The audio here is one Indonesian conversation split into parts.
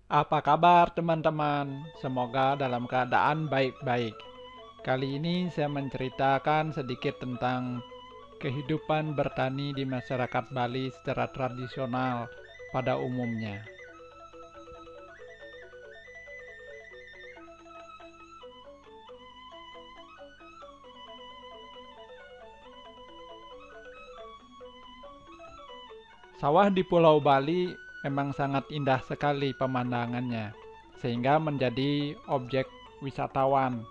Apa kabar teman-teman? Semoga dalam keadaan baik-baik. Kali ini saya menceritakan sedikit tentang kehidupan bertani di masyarakat Bali secara tradisional pada umumnya. Sawah di Pulau Bali memang sangat indah sekali pemandangannya, sehingga menjadi objek wisatawan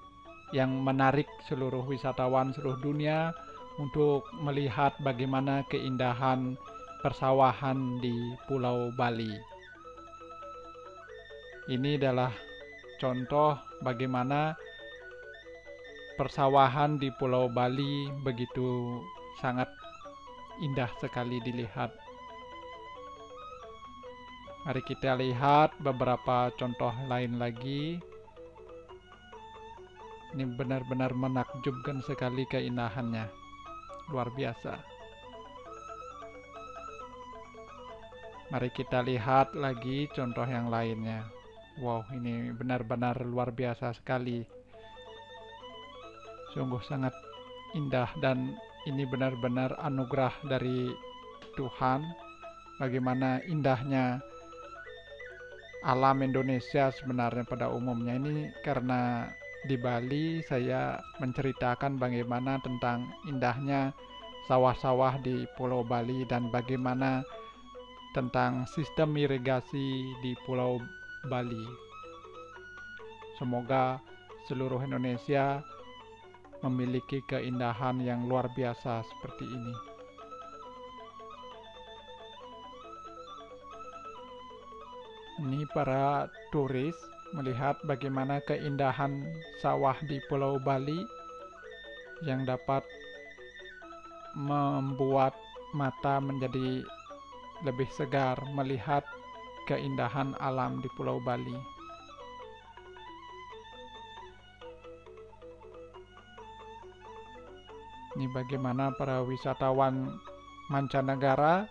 yang menarik seluruh wisatawan seluruh dunia untuk melihat bagaimana keindahan persawahan di Pulau Bali. Ini adalah contoh bagaimana persawahan di Pulau Bali begitu sangat indah sekali dilihat. Mari kita lihat beberapa contoh lain lagi. Ini benar-benar menakjubkan sekali keindahannya. Luar biasa. Mari kita lihat lagi contoh yang lainnya. Wow, ini benar-benar luar biasa sekali. Sungguh sangat indah dan ini benar-benar anugerah dari Tuhan. Bagaimana indahnya alam Indonesia sebenarnya pada umumnya. Ini karena di Bali saya menceritakan bagaimana tentang indahnya sawah-sawah di Pulau Bali dan bagaimana tentang sistem irigasi di Pulau Bali. Semoga seluruh Indonesia memiliki keindahan yang luar biasa seperti ini. Ini para turis melihat bagaimana keindahan sawah di Pulau Bali yang dapat membuat mata menjadi lebih segar melihat keindahan alam di Pulau Bali. Ini bagaimana para wisatawan mancanegara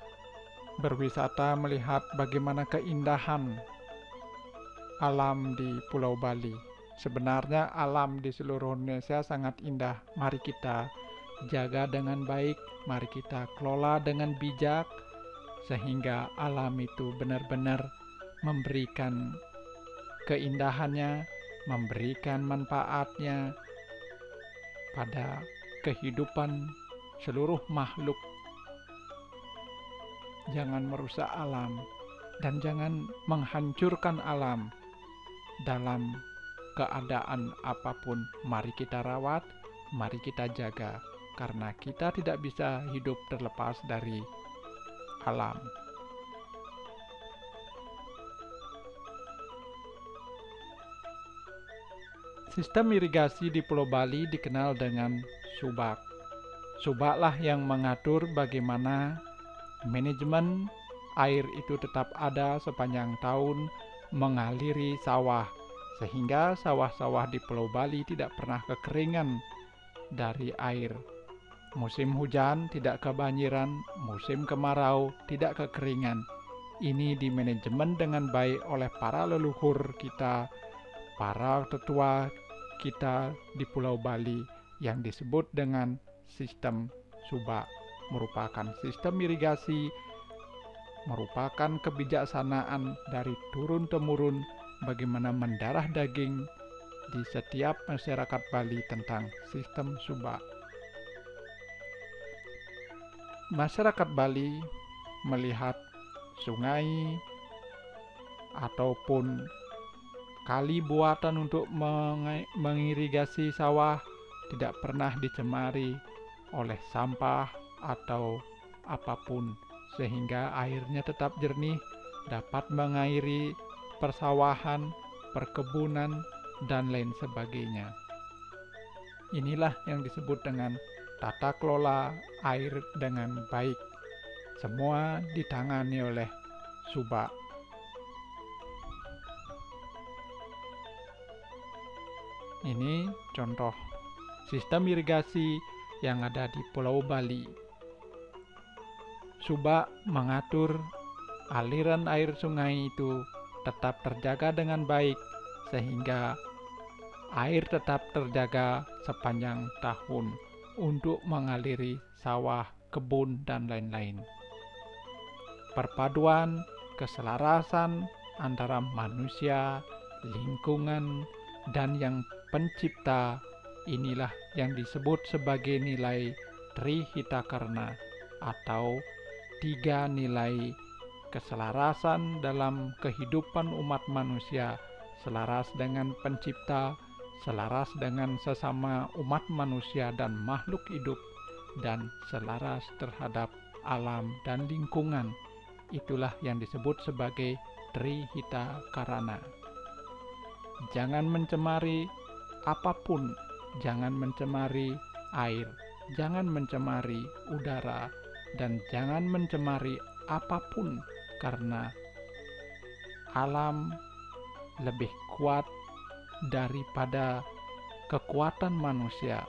berwisata melihat bagaimana keindahan alam di Pulau Bali. Sebenarnya alam di seluruh Indonesia sangat indah. Mari kita jaga dengan baik, mari kita kelola dengan bijak, sehingga alam itu benar-benar memberikan keindahannya, memberikan manfaatnya pada kehidupan seluruh makhluk. Jangan merusak alam dan jangan menghancurkan alam dalam keadaan apapun. Mari kita rawat, mari kita jaga, karena kita tidak bisa hidup terlepas dari alam. Sistem irigasi di Pulau Bali dikenal dengan subak. Subaklah yang mengatur bagaimana manajemen air itu tetap ada sepanjang tahun mengaliri sawah, sehingga sawah-sawah di Pulau Bali tidak pernah kekeringan dari air. Musim hujan tidak kebanjiran, musim kemarau tidak kekeringan. Ini dimanajemen dengan baik oleh para leluhur kita, para tetua kita di Pulau Bali yang disebut dengan sistem subak. Merupakan sistem irigasi, merupakan kebijaksanaan dari turun-temurun bagaimana mendarah daging di setiap masyarakat Bali tentang sistem subak. Masyarakat Bali melihat sungai ataupun kali buatan untuk mengirigasi sawah tidak pernah dicemari oleh sampah atau apapun, sehingga airnya tetap jernih, dapat mengairi persawahan, perkebunan, dan lain sebagainya. Inilah yang disebut dengan tata kelola air dengan baik. Semua ditangani oleh subak. Ini contoh sistem irigasi yang ada di Pulau Bali. Subak mengatur aliran air sungai itu tetap terjaga dengan baik, sehingga air tetap terjaga sepanjang tahun untuk mengaliri sawah, kebun, dan lain-lain. Perpaduan, keselarasan antara manusia, lingkungan, dan yang pencipta, inilah yang disebut sebagai nilai Trihitakarna atau 3 nilai keselarasan dalam kehidupan umat manusia, selaras dengan pencipta, selaras dengan sesama umat manusia dan makhluk hidup, dan selaras terhadap alam dan lingkungan. Itulah yang disebut sebagai Trihitakarna. Jangan mencemari apapun, jangan mencemari air, jangan mencemari udara, dan jangan mencemari apapun, karena alam lebih kuat daripada kekuatan manusia.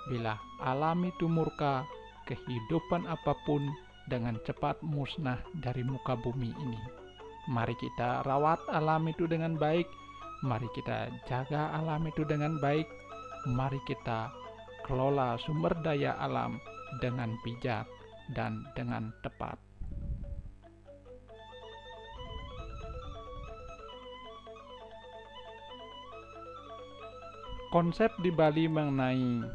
Bila alam itu murka, kehidupan apapun dengan cepat musnah dari muka bumi ini. Mari kita rawat alam itu dengan baik, mari kita jaga alam itu dengan baik, mari kita kelola sumber daya alam dengan bijak dan dengan tepat. Konsep di Bali mengenai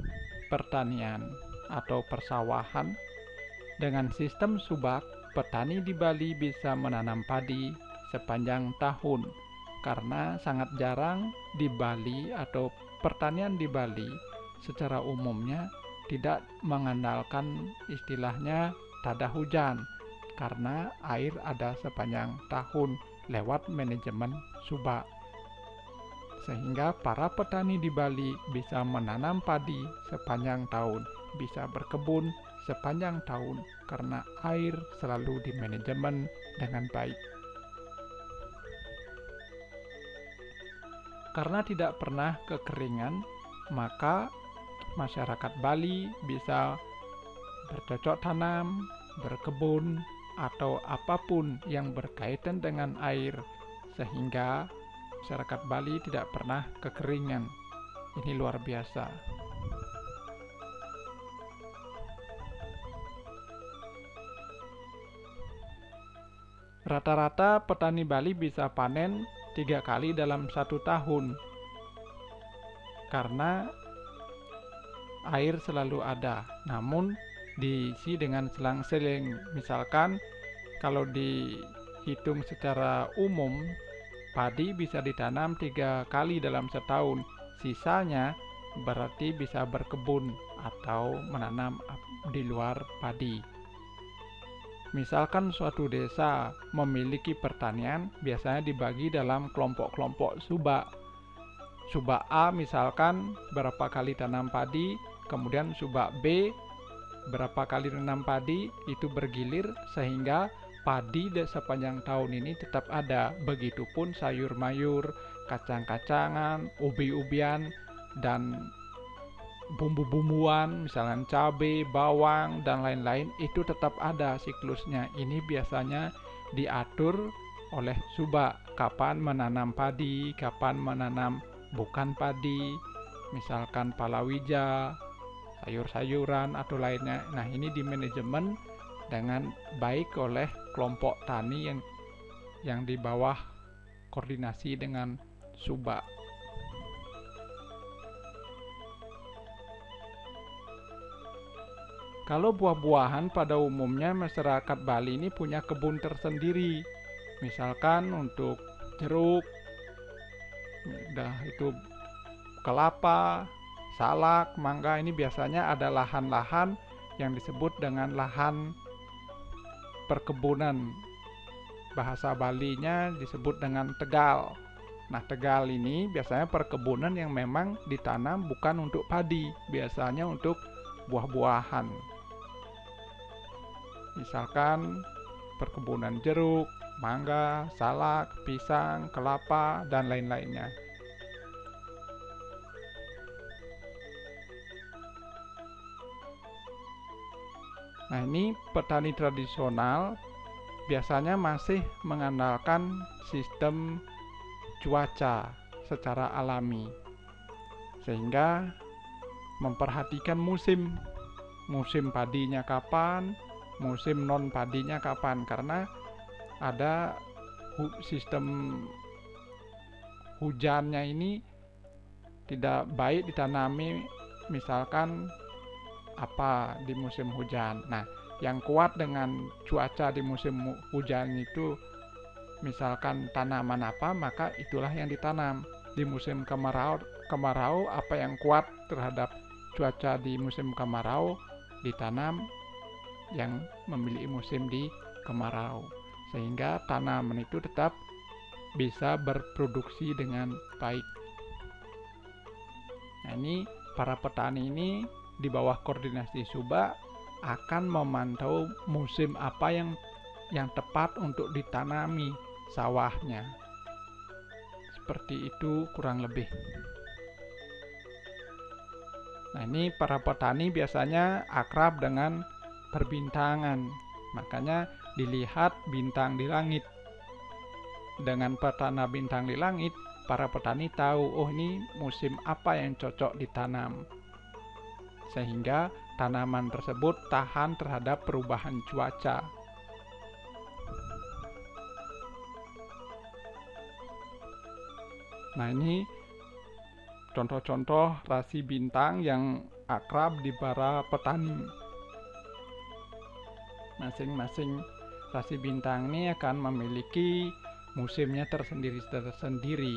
pertanian atau persawahan dengan sistem subak, petani di Bali bisa menanam padi sepanjang tahun, karena sangat jarang di Bali atau pertanian di Bali secara umumnya tidak mengandalkan istilahnya tada hujan, karena air ada sepanjang tahun lewat manajemen subak. Sehingga para petani di Bali bisa menanam padi sepanjang tahun, bisa berkebun sepanjang tahun, karena air selalu dimanajemen dengan baik. Karena tidak pernah kekeringan, maka masyarakat Bali bisa bercocok tanam, berkebun, atau apapun yang berkaitan dengan air, sehingga masyarakat Bali tidak pernah kekeringan. Ini luar biasa. Rata-rata petani Bali bisa panen 3 kali dalam 1 tahun, karena air selalu ada, namun diisi dengan selang-seling. Misalkan kalau dihitung secara umum, padi bisa ditanam 3 kali dalam setahun, sisanya berarti bisa berkebun atau menanam di luar padi. Misalkan suatu desa memiliki pertanian, biasanya dibagi dalam kelompok-kelompok subak. Subak A misalkan berapa kali tanam padi, kemudian subak B berapa kali tanam padi, itu bergilir sehingga padi sepanjang tahun ini tetap ada. Begitupun sayur mayur, kacang-kacangan, ubi-ubian, dan bumbu-bumbuan, misalnya cabai, bawang, dan lain-lain, itu tetap ada siklusnya. Ini biasanya diatur oleh subak, kapan menanam padi, kapan menanam bukan padi, misalkan palawija, sayur-sayuran, atau lainnya. Nah, ini dimanajemen dengan baik oleh kelompok tani yang di bawah koordinasi dengan subak. Kalau buah-buahan, pada umumnya masyarakat Bali ini punya kebun tersendiri. Misalkan untuk jeruk, itu kelapa, salak, mangga, ini biasanya ada lahan-lahan yang disebut dengan lahan perkebunan. Bahasa Balinya disebut dengan tegal. Nah, tegal ini biasanya perkebunan yang memang ditanam bukan untuk padi, biasanya untuk buah-buahan. Misalkan perkebunan jeruk, mangga, salak, pisang, kelapa, dan lain-lainnya. Nah, ini petani tradisional biasanya masih mengandalkan sistem cuaca secara alami, sehingga memperhatikan musim padinya kapan, musim non padinya kapan, karena ada sistem hujannya ini tidak baik ditanami misalkan di musim hujan. Nah, yang kuat dengan cuaca di musim hujan itu misalkan tanaman apa, maka itulah yang ditanam. Di musim kemarau apa yang kuat terhadap cuaca di musim kemarau ditanam yang memiliki musim di kemarau, sehingga tanaman itu tetap bisa berproduksi dengan baik. Nah, ini para petani ini di bawah koordinasi Subak akan memantau musim apa yang tepat untuk ditanami sawahnya. Seperti itu kurang lebih. Nah, ini para petani biasanya akrab dengan perbintangan, makanya dilihat bintang di langit. Dengan petana bintang di langit, para petani tahu, oh ini musim apa yang cocok ditanam, sehingga tanaman tersebut tahan terhadap perubahan cuaca. Nah, ini contoh-contoh rasi bintang yang akrab di para petani. Masing-masing rasi bintang ini akan memiliki musimnya tersendiri.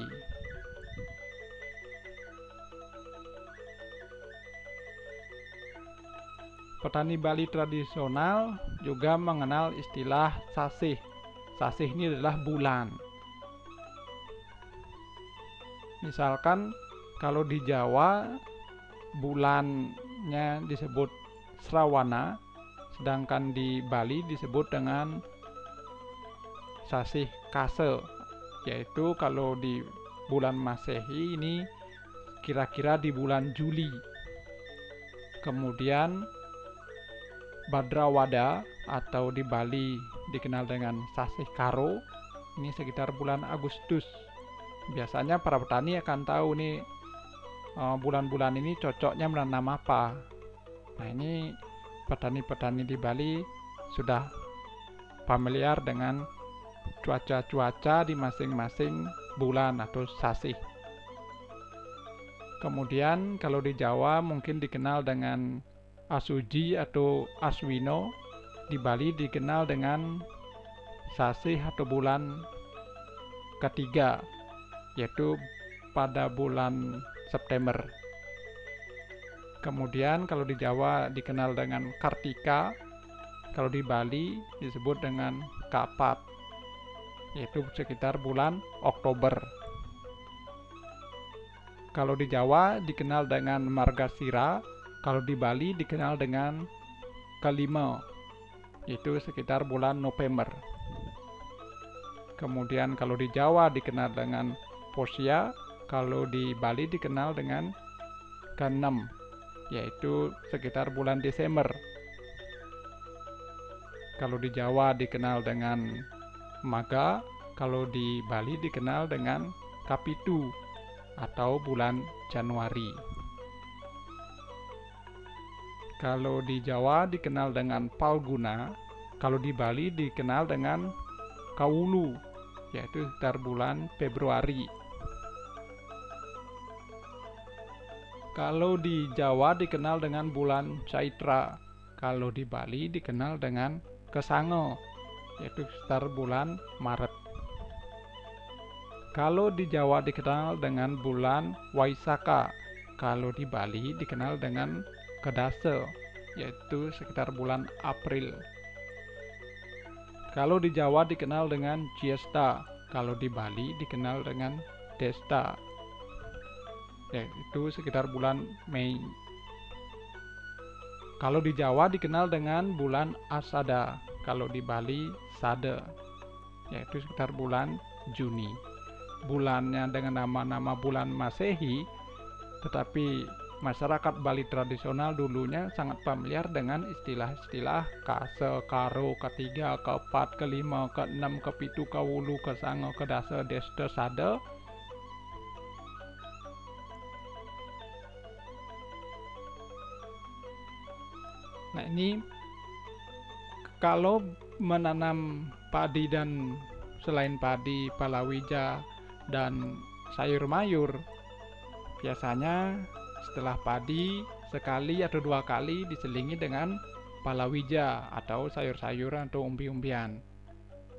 Petani Bali tradisional juga mengenal istilah sasih. Sasih ini adalah bulan. Misalkan kalau di Jawa bulannya disebut Srawana, sedangkan di Bali disebut dengan Sasih Kase, yaitu kalau di bulan Masehi ini kira-kira di bulan Juli. Kemudian Badrawada atau di Bali dikenal dengan Sasih Karo, ini sekitar bulan Agustus. Biasanya para petani akan tahu nih bulan-bulan ini cocoknya menanam apa. Nah, ini petani-petani di Bali sudah familiar dengan cuaca-cuaca di masing-masing bulan atau sasih. Kemudian kalau di Jawa mungkin dikenal dengan Asuji atau Aswino, di Bali dikenal dengan sasih atau bulan ketiga, yaitu pada bulan September. Kemudian kalau di Jawa dikenal dengan Kartika, kalau di Bali disebut dengan Kapat, yaitu sekitar bulan Oktober. Kalau di Jawa dikenal dengan Margasira, kalau di Bali dikenal dengan Kalima, yaitu sekitar bulan November. Kemudian kalau di Jawa dikenal dengan Posia, kalau di Bali dikenal dengan Kanem, yaitu sekitar bulan Desember. Kalau di Jawa dikenal dengan Maga, kalau di Bali dikenal dengan Kapitu atau bulan Januari. Kalau di Jawa dikenal dengan Palguna, kalau di Bali dikenal dengan Kaulu, yaitu sekitar bulan Februari. Kalau di Jawa dikenal dengan bulan Chaitra, kalau di Bali dikenal dengan Kesango, yaitu sekitar bulan Maret. Kalau di Jawa dikenal dengan bulan Waisaka, kalau di Bali dikenal dengan Kedase, yaitu sekitar bulan April. Kalau di Jawa dikenal dengan Jiesta, kalau di Bali dikenal dengan Desta, yaitu sekitar bulan Mei. Kalau di Jawa dikenal dengan bulan Asada, kalau di Bali Sade, yaitu sekitar bulan Juni. Bulannya dengan nama-nama bulan Masehi, tetapi Masyarakat Bali tradisional dulunya sangat familiar dengan istilah-istilah kase, karo, ketiga, keempat, kelima, keenam, kepitu, kawulu, kesango, kedasa, desta, sada. Nah, ini kalau menanam padi dan selain padi, palawija, dan sayur mayur, biasanya setelah padi sekali atau 2 kali diselingi dengan palawija atau sayur-sayuran atau umbi-umbian.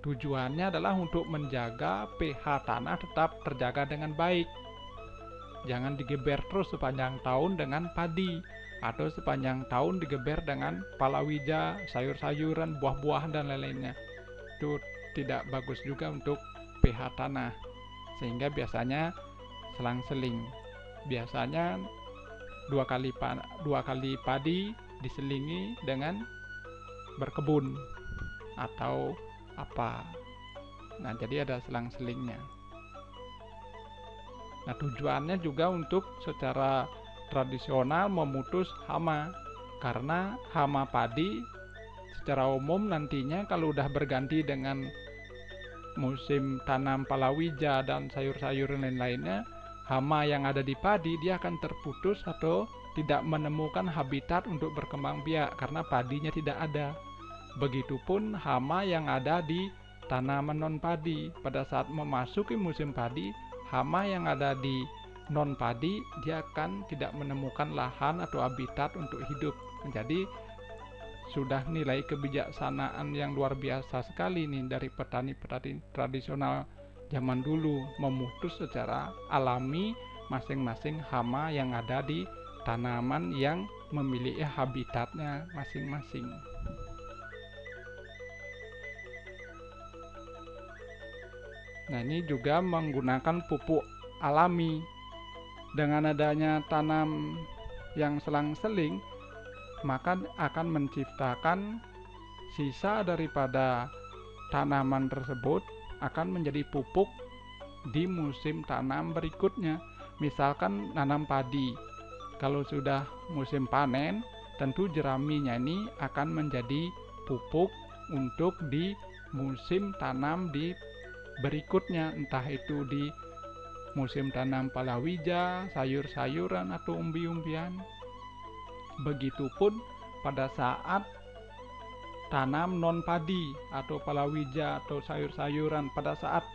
Tujuannya adalah untuk menjaga pH tanah tetap terjaga dengan baik. Jangan digeber terus sepanjang tahun dengan padi, atau sepanjang tahun digeber dengan palawija, sayur-sayuran, buah-buahan, dan lain-lainnya. Itu tidak bagus juga untuk pH tanah, sehingga biasanya selang-seling. Biasanya 2 kali padi diselingi dengan berkebun atau apa. Nah, jadi ada selang-selingnya. Nah, tujuannya juga untuk secara tradisional memutus hama, karena hama padi secara umum nantinya kalau udah berganti dengan musim tanam palawija dan sayur-sayuran lain-lainnya, hama yang ada di padi dia akan terputus atau tidak menemukan habitat untuk berkembang biak karena padinya tidak ada. Begitupun hama yang ada di tanaman non padi, pada saat memasuki musim padi, hama yang ada di non padi dia akan tidak menemukan lahan atau habitat untuk hidup. Jadi sudah nilai kebijaksanaan yang luar biasa sekali nih dari petani-petani tradisional zaman dulu, memutus secara alami masing-masing hama yang ada di tanaman yang memiliki habitatnya masing-masing. Nah, ini juga menggunakan pupuk alami. Dengan adanya tanam yang selang-seling, maka akan menciptakan sisa daripada tanaman tersebut akan menjadi pupuk di musim tanam berikutnya. Misalkan nanam padi, kalau sudah musim panen, tentu jeraminya ini akan menjadi pupuk untuk di musim tanam di berikutnya, entah itu di musim tanam palawija, sayur-sayuran, atau umbi-umbian. Begitupun pada saat tanam non padi atau palawija atau sayur-sayuran, pada saat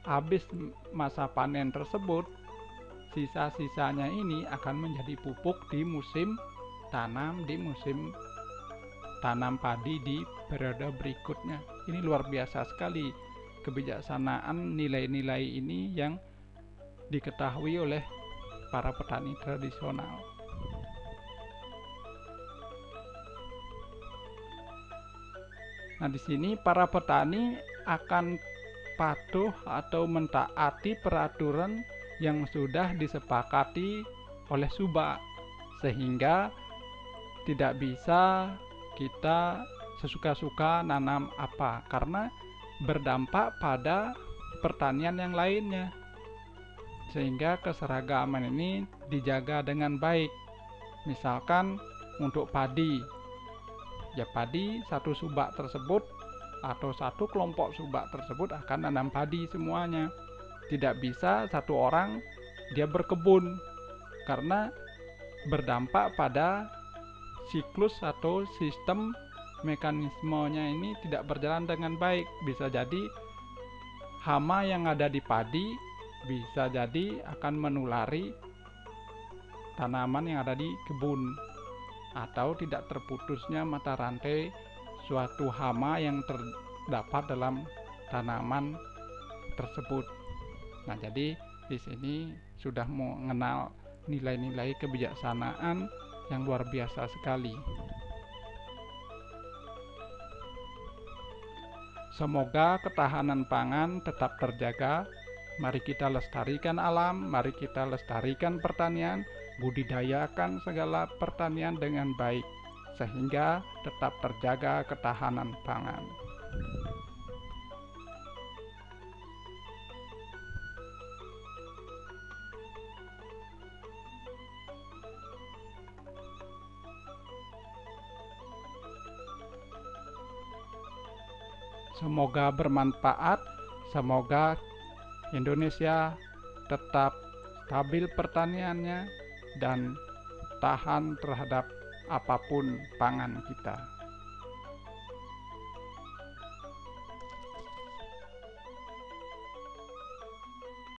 habis masa panen tersebut, sisa-sisanya ini akan menjadi pupuk di musim tanam padi di periode berikutnya. Ini luar biasa sekali kebijaksanaan nilai-nilai ini yang diketahui oleh para petani tradisional. Nah, di sini para petani akan patuh atau mentaati peraturan yang sudah disepakati oleh Subak, sehingga tidak bisa kita sesuka-suka nanam apa, karena berdampak pada pertanian yang lainnya, sehingga keseragaman ini dijaga dengan baik. Misalkan untuk padi, ya padi satu subak tersebut atau satu kelompok subak tersebut akan nanam padi semuanya. Tidak bisa satu orang dia berkebun, karena berdampak pada siklus atau sistem mekanismenya ini tidak berjalan dengan baik. Bisa jadi hama yang ada di padi bisa jadi akan menulari tanaman yang ada di kebun, atau tidak terputusnya mata rantai suatu hama yang terdapat dalam tanaman tersebut. Nah, jadi di sini sudah mengenal nilai-nilai kebijaksanaan yang luar biasa sekali. Semoga ketahanan pangan tetap terjaga. Mari kita lestarikan alam, mari kita lestarikan pertanian, budidayakan segala pertanian dengan baik, sehingga tetap terjaga ketahanan pangan. Semoga bermanfaat, semoga Indonesia tetap stabil pertaniannya dan tahan terhadap apapun pangan kita.